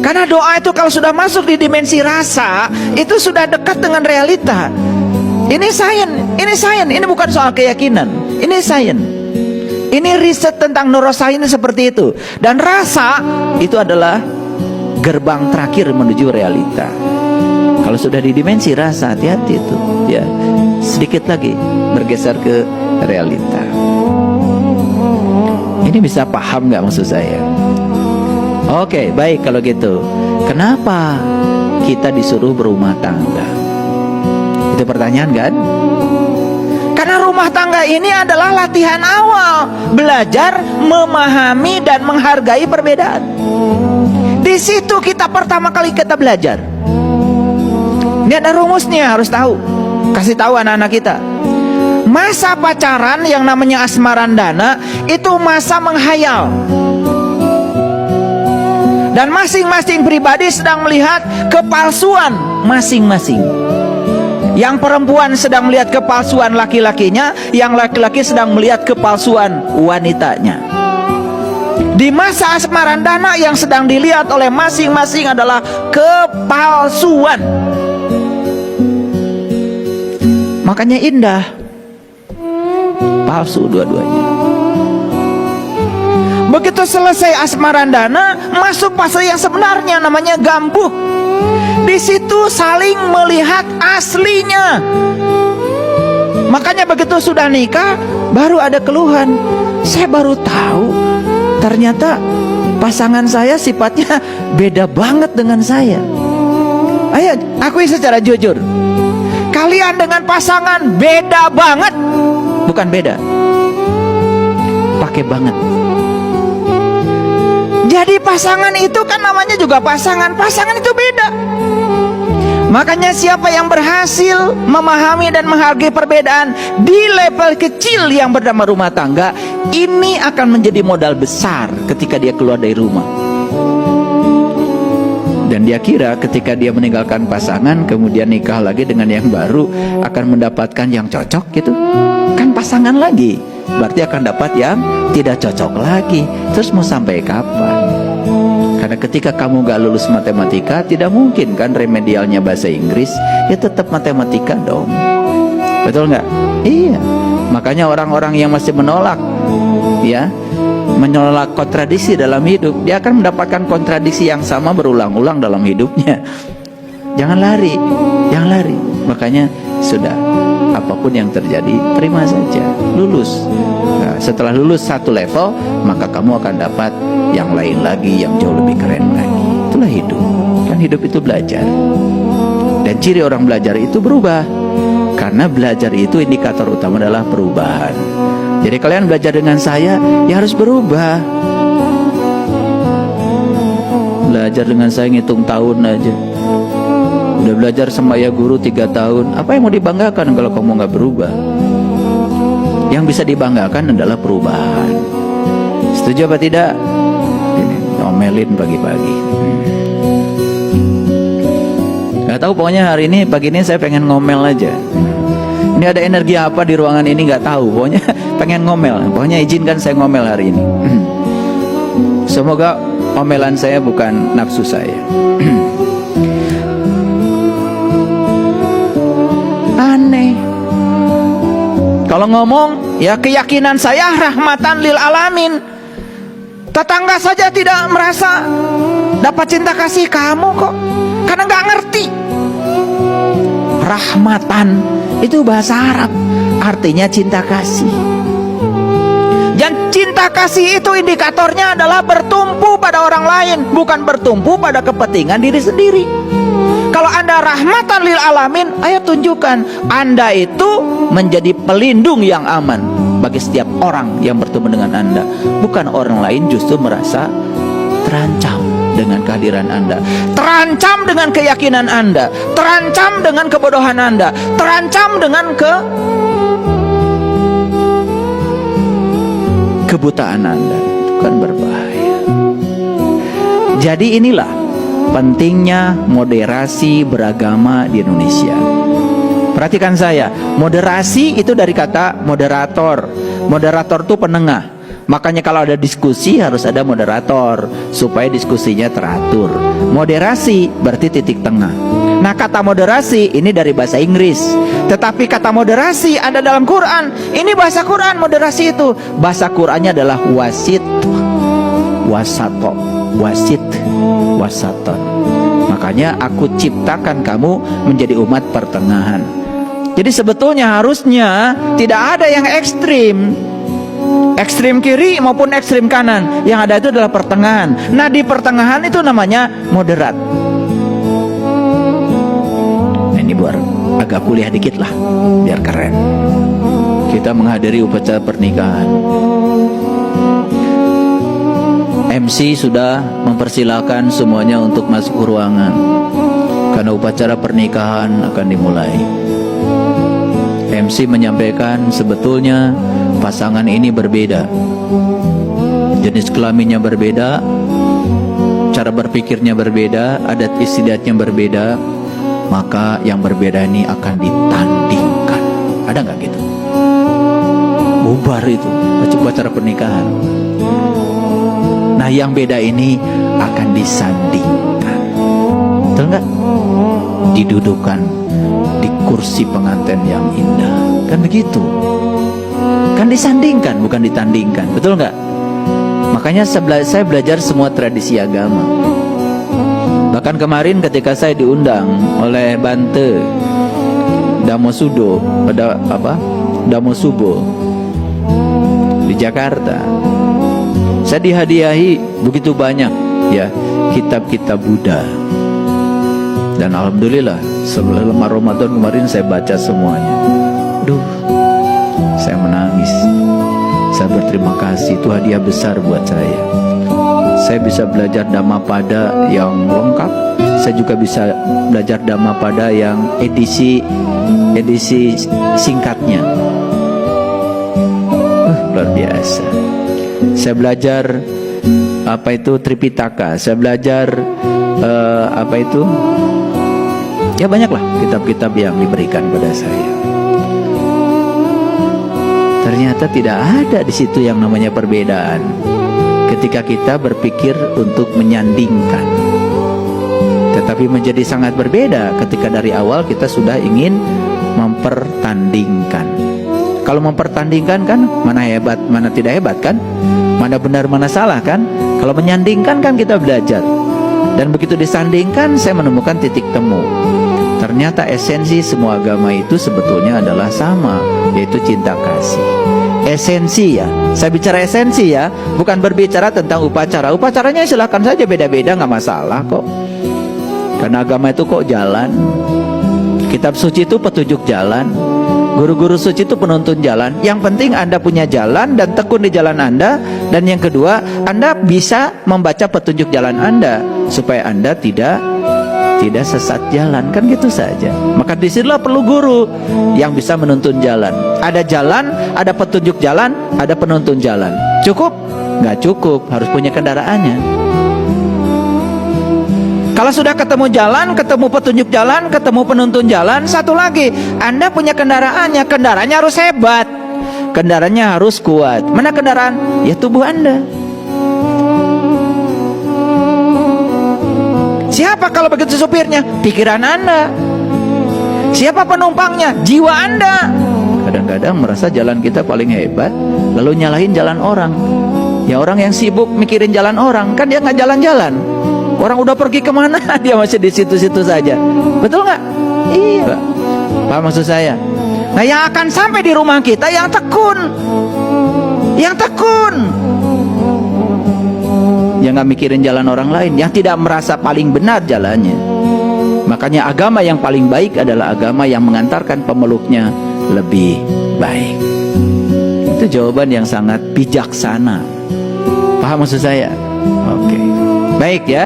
Karena doa itu kalau sudah masuk di dimensi rasa, itu sudah dekat dengan realita. Ini sains, ini bukan soal keyakinan, ini sains. Ini riset tentang neurosains seperti itu. Dan rasa itu adalah gerbang terakhir menuju realita. Kalau sudah di dimensi rasa, hati-hati itu, ya. Sedikit lagi bergeser ke realita. Ini bisa paham nggak maksud saya? Oke, baik kalau gitu. Kenapa kita disuruh berumah tangga? Itu pertanyaan kan? Karena rumah tangga ini adalah latihan awal, belajar memahami dan menghargai perbedaan. Di situ kita pertama kali kita belajar. Ini ada rumusnya, harus tahu. Kasih tahu anak-anak kita. Masa pacaran yang namanya asmarandana itu masa menghayal. Dan masing-masing pribadi sedang melihat kepalsuan masing-masing. Yang perempuan sedang melihat kepalsuan laki-lakinya, yang laki-laki sedang melihat kepalsuan wanitanya. Di masa asmarandana yang sedang dilihat oleh masing-masing adalah kepalsuan. Makanya indah, palsu dua-duanya. Begitu selesai asmarandana, masuk fase yang sebenarnya, namanya gambuh. Di situ saling melihat aslinya. Makanya begitu sudah nikah, baru ada keluhan. Saya baru tahu, ternyata pasangan saya sifatnya beda banget dengan saya. Ayo, akui secara jujur. Kalian dengan pasangan beda banget. Bukan beda, pakai banget. Jadi pasangan itu kan namanya juga pasangan. Pasangan itu beda. Makanya siapa yang berhasil memahami dan menghargai perbedaan di level kecil yang bernama rumah tangga, ini akan menjadi modal besar ketika dia keluar dari rumah. Dan dia kira ketika dia meninggalkan pasangan, kemudian nikah lagi dengan yang baru, akan mendapatkan yang cocok gitu. Kan pasangan lagi, berarti akan dapat yang tidak cocok lagi. Terus mau sampai kapan? Karena ketika kamu gak lulus matematika, tidak mungkin kan remedialnya bahasa Inggris, ya tetap matematika dong. Betul nggak? Iya. Makanya orang-orang yang masih menolak, ya, menolak kontradiksi dalam hidup, dia akan mendapatkan kontradiksi yang sama berulang-ulang dalam hidupnya. Jangan lari, jangan lari. Makanya sudah, apapun yang terjadi, terima saja, lulus. Nah, setelah lulus satu level, maka kamu akan dapat yang lain lagi, yang jauh lebih keren lagi. Itulah hidup. Kan hidup itu belajar. Dan ciri orang belajar itu berubah. Karena belajar itu indikator utama adalah perubahan. Jadi kalian belajar dengan saya, ya harus berubah. Belajar dengan saya ngitung tahun aja. Udah belajar sama ya guru 3 tahun. Apa yang mau dibanggakan kalau kamu nggak berubah? Yang bisa dibanggakan adalah perubahan. Setuju apa tidak? Ini ngomelin pagi-pagi. Gak tahu, pokoknya hari ini, pagi ini saya pengen ngomel aja. Ini ada energi apa di ruangan ini nggak tahu. Pokoknya pengen ngomel. Pokoknya izinkan saya ngomel hari ini. Semoga omelan saya bukan nafsu saya. Aneh. Kalau ngomong, ya keyakinan saya rahmatan lil alamin. Tetangga saja tidak merasa dapat cinta kasih kamu kok, karena nggak ngerti. Rahmatan itu bahasa Arab, artinya cinta kasih. Dan cinta kasih itu indikatornya adalah bertumpu pada orang lain, bukan bertumpu pada kepentingan diri sendiri. Kalau Anda rahmatan lil alamin, ayo tunjukkan Anda itu menjadi pelindung yang aman bagi setiap orang yang bertemu dengan Anda. Bukan orang lain justru merasa terancam dengan kehadiran Anda, terancam dengan keyakinan Anda, terancam dengan kebodohan Anda, terancam dengan kebutaan Anda. Itu kan berbahaya. Jadi inilah pentingnya moderasi beragama di Indonesia. Perhatikan saya, moderasi itu dari kata moderator. Moderator itu penengah. Makanya kalau ada diskusi harus ada moderator supaya diskusinya teratur. Moderasi berarti titik tengah. Nah, kata moderasi ini dari bahasa Inggris, tetapi kata moderasi ada dalam Quran. Ini bahasa Quran, moderasi itu. Bahasa Qurannya adalah wasit, wasato, wasit, wasaton. Makanya aku ciptakan kamu menjadi umat pertengahan. Jadi sebetulnya harusnya tidak ada yang ekstrim, ekstrim kiri maupun ekstrim kanan. Yang ada itu adalah pertengahan. Nah, di pertengahan itu namanya moderat. Nah, ini buat agak kuliah dikit lah, biar keren. Kita menghadiri upacara pernikahan. MC sudah mempersilahkan semuanya untuk masuk ke ruangan, karena upacara pernikahan akan dimulai. MC menyampaikan sebetulnya pasangan ini berbeda, jenis kelaminnya berbeda, cara berpikirnya berbeda, adat istiadatnya berbeda, maka yang berbeda ini akan ditandingkan. Ada nggak gitu? Bubar itu upacara pernikahan. Nah, yang beda ini akan disandingkan. Betul nggak? Didudukan di kursi pengantin yang indah. Kan begitu. Kan disandingkan, bukan ditandingkan. Betul nggak? Makanya saya belajar semua tradisi agama. Bahkan kemarin ketika saya diundang oleh Bante Damosudo, pada Damosubo di Jakarta, saya dihadiahi begitu banyak ya kitab-kitab Buddha. Dan alhamdulillah selama Ramadan kemarin saya baca semuanya. Duh, saya menangis. Saya berterima kasih, itu hadiah besar buat saya. Saya bisa belajar Dhammapada yang lengkap. Saya juga bisa belajar Dhammapada yang edisi singkatnya. Luar biasa. Saya belajar Tripitaka. Saya belajar ya banyaklah kitab-kitab yang diberikan pada saya. Ternyata tidak ada di situ yang namanya perbedaan. Ketika kita berpikir untuk menyandingkan, tetapi menjadi sangat berbeda ketika dari awal kita sudah ingin mempertandingkan. Kalau mempertandingkan kan mana hebat, mana tidak hebat kan? Mana benar, mana salah kan? Kalau menyandingkan kan kita belajar. Dan begitu disandingkan saya menemukan titik temu. Ternyata esensi semua agama itu sebetulnya adalah sama, yaitu cinta kasih. Esensi ya, saya bicara esensi ya, bukan berbicara tentang upacara. Upacaranya silakan saja beda-beda, nggak masalah kok. Karena agama itu kok jalan. Kitab suci itu petunjuk jalan. Guru-guru suci itu penuntun jalan. Yang penting Anda punya jalan dan tekun di jalan Anda. Dan yang kedua, Anda bisa membaca petunjuk jalan Anda supaya Anda tidak sesat jalan. Kan gitu saja. Maka disinilah perlu guru yang bisa menuntun jalan. Ada jalan, ada petunjuk jalan, ada penuntun jalan. Cukup? Nggak cukup, harus punya kendaraannya. Kalau sudah ketemu jalan, ketemu petunjuk jalan, ketemu penuntun jalan, satu lagi, Anda punya kendaraannya. Kendaraannya harus hebat, kendaraannya harus kuat. Mana kendaraan? Ya tubuh Anda. Siapa kalau begitu supirnya? Pikiran Anda. Siapa penumpangnya? Jiwa Anda. Kadang-kadang merasa jalan kita paling hebat, lalu nyalahin jalan orang. Ya orang yang sibuk mikirin jalan orang, kan dia nggak jalan-jalan. Orang udah pergi kemana, dia masih di situ-situ saja. Betul nggak? Iya. Paham maksud saya? Nah, yang akan sampai di rumah kita yang tekun. Yang tekun. Yang nggak mikirin jalan orang lain, yang tidak merasa paling benar jalannya. Makanya agama yang paling baik adalah agama yang mengantarkan pemeluknya lebih baik. Itu jawaban yang sangat bijaksana. Paham maksud saya? Oke. Baik ya.